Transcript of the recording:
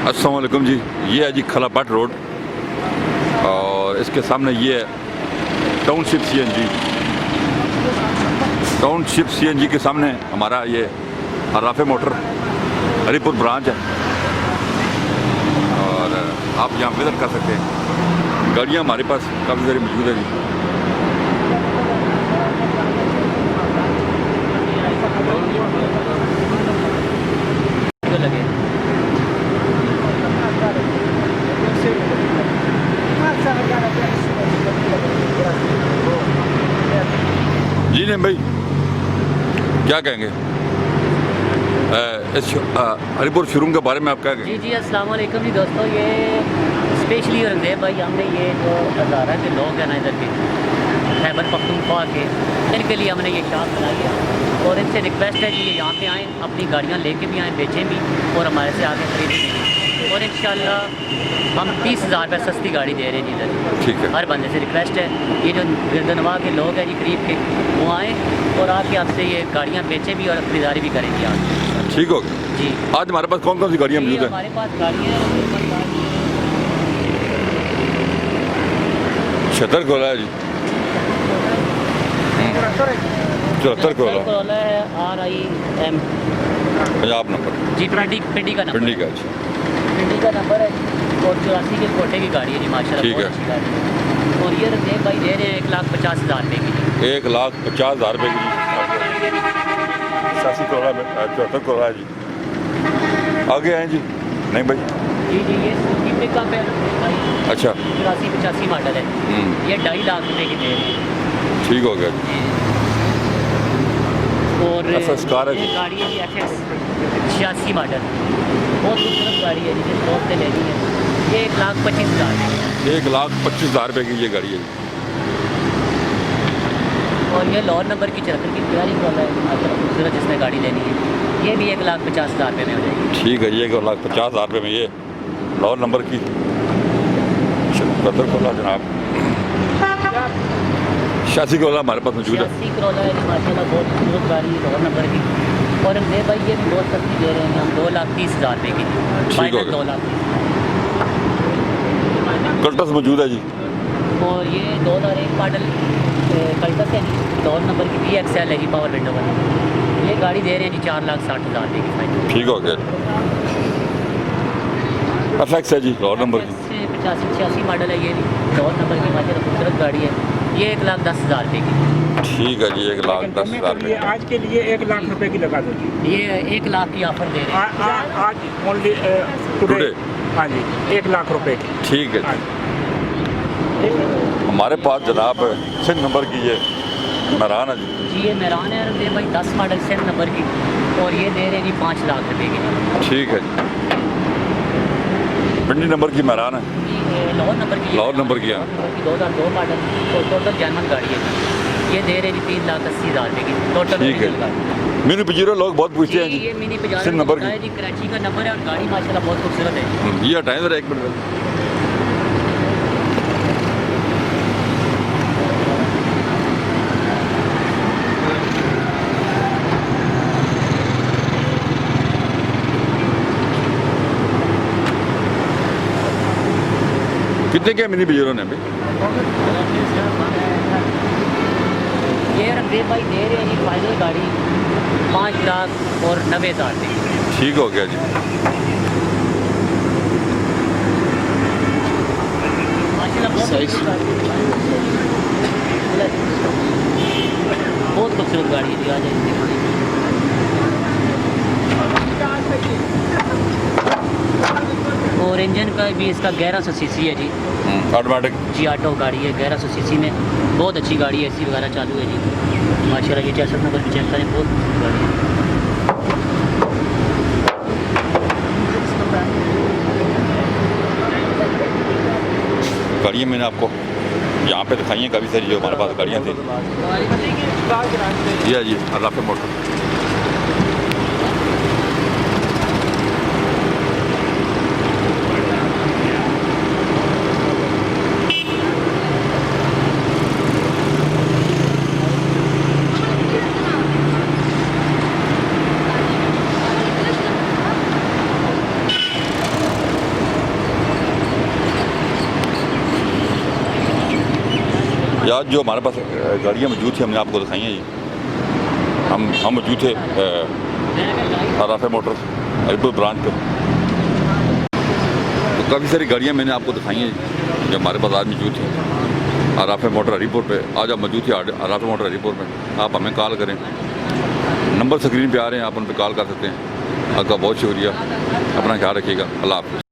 अस्सलाम वालेकुम जी। ये है जी खलापट रोड और इसके सामने ये है टाउनशिप सीएनजी। टाउनशिप सीएनजी के सामने हमारा ये अराफे मोटर हरीपुर ब्रांच है और आप यहाँ विजिट कर सकते हैं। गाड़ियाँ हमारे पास काफ़ी सारी मौजूद है जी। जी नहीं भाई, क्या कहेंगे इस हरीपुर शोरूम के बारे में? आप क्या कहेंगे? जी जी अस्सलाम वालेकुम जी दोस्तों, ये स्पेशली रंगदेव भाई हमने ये जो हज़ारा के लोग हैं ना इधर के खैबर पख्तूनख्वा के, इनके लिए हमने ये शॉप बनाई है और इनसे रिक्वेस्ट है कि ये यहाँ पे आएँ, अपनी गाड़ियाँ लेके भी आएँ, बेचें भी और हमारे से आगे खरीदें भी। और इंशाल्लाह हम 30,000 रुपये सस्ती गाड़ी दे रहे हैं जी इधर। ठीक है, हर बंदे से रिक्वेस्ट है, ये जो गिरदनवा के लोग हैं जी करीब के, वो आएँ और आके आपसे ये गाड़ियाँ बेचें भी और खरीदारी भी करेंगे आप। ठीक हो गया जी। आज हमारे पास कौन कौन सी गाड़ियाँ मौजूद हैं? हमारे पास गाड़ियाँ 76 कोला है जी, 74 कोला है RIM पंजाब नंबर जी, पिंडी का नंबर, पिंडी का जी। पिंडी का नंबर है और 84 के कोटे की गाड़ी है जी माशाल्लाह, ठीक बहुत है। अच्छी गाड़ी है। और ये रंगदेव भाई दे रहे हैं 1,50,000 रुपये की। 1,50,000 रुपये की जी। 86 कोला में 74 कोला है जी। आगे हैं जी? नहीं भाई। जी जी, ये सुजुकी पिकअप है भाई, अच्छा 84-85 मॉडल है, ये 2.5 लाख रुपये की दे रहे हैं। ठीक हो गया जी। और FS कार है ये जी। गाड़ी है जी FS 86 मॉडल, बहुत खूबसूरत गाड़ी है जिसे शौक से लेनी है। ये 1,25,000 1,25,000 रुपये की ये गाड़ी है जी। और ये लाहौर नंबर की चरखर की प्यारी कॉल है माशाल्लाह खूबसूरत, जिसने गाड़ी लेनी है ये भी 1,50,000 रुपये में हो जाएगी। ठीक है जी, 1,50,000 रुपये में ये लाहौर नंबर की 77 कोला जनाब। 86 कोला हमारे पास मौजूद है। 86 करोला है जी माशाल्लाह, बहुत खूबसूरत गाड़ी है लाहौर नंबर की। और रंगदेव भाई ये भी बहुत सस्ती दे रहे हैं हम, 2,30,000 रुपये की, ठीक हो गया। 2,30,000। कल्टस मौजूद है जी। और ये 2001 मॉडल कल्टस है जी, लाहौर नंबर की VXL है जी, पावर विंडो वाली। ये गाड़ी दे रहे हैं जी 4,60,000 रुपये की फाइनल। ठीक हो गया। FX है जी लाहौर नंबर की। 85-86 मॉडल है ये भी, लाहौर नंबर की माशाल्लाह खूबसूरत गाड़ी है। ये 1,10,000 रुपये की। ठीक है जी, 1,10,000 रुपये। आज के लिए 1 लाख रुपए की लगा दो जी। ये 1 लाख की ऑफर दे रहे हैं। आज ओनली टुडे। हाँ जी, 1 लाख रुपए की। ठीक है जी। हमारे पास जनाब सिंध नंबर की ये मेहरान है जी। जी ये मेहरान है रंगदेव भाई, 10 मॉडल सिंध नंबर की, और ये दे रहे हैं जी 5 लाख रुपये की। ठीक है जी। पिंडी नंबर की मेहरान है, ये लाहौर नंबर की, लाहौर नंबर की है। 2002 मॉडल और टोटल जर्मन गाड़ी है जी। ये दे रहे हैं जी 3,80,000 रुपये की टोटल। ठीक है। मिनी पजीरो लोग बहुत पूछते हैं ये जी। मिनी सिंध नंबर है जी, कराची का नंबर है और गाड़ी माशाल्लाह बहुत खूबसूरत है। ये हटाएं जरा 1 मिनट। कितने के मिनी पजीरो ने भाई? ये रंगदेव भाई दे रहे हैं जी फाइनल गाड़ी 5,90,000 रुपये की। ठीक हो गया जी। माशाल्लाह बहुत खूबसूरत गाड़ी है। बहुत खूबसूरत गाड़ी है जी, आ जाए। और इंजन का भी इसका 1100 सीसी है जी, ऑटोमेटिक जी ऑटो गाड़ी है, 1100 सीसी में बहुत अच्छी गाड़ी है। AC वगैरह चालू है जी माशाल्लाह। ये 66 नंबर भी चेक करें, बहुत अच्छी गाड़ी है। गाड़ियाँ मैंने आपको यहाँ पे दिखाई हैं काफ़ी सारी जो हमारे पास गाड़ियाँ थी। ये है जी अराफे मोटर। जी आज जो हमारे पास गाड़ियाँ मौजूद थी हमने आपको दिखाई हैं जी। हम मौजूद थे राफे मोटर्स अलीपुर ब्रांच पे। तो काफ़ी सारी गाड़ियाँ मैंने आपको दिखाई हैं जो हमारे पास आज मौजूद थी राफे मोटर हरीपुर पे। आज आप मौजूद थे राफे मोटर हरीपुर में। आप हमें कॉल करें, नंबर स्क्रीन पे आ रहे हैं, आप उन पर कॉल कर सकते हैं। आपका बहुत शुक्रिया, अपना ख्याल रखिएगा। अल्लाह हाफ़िज़।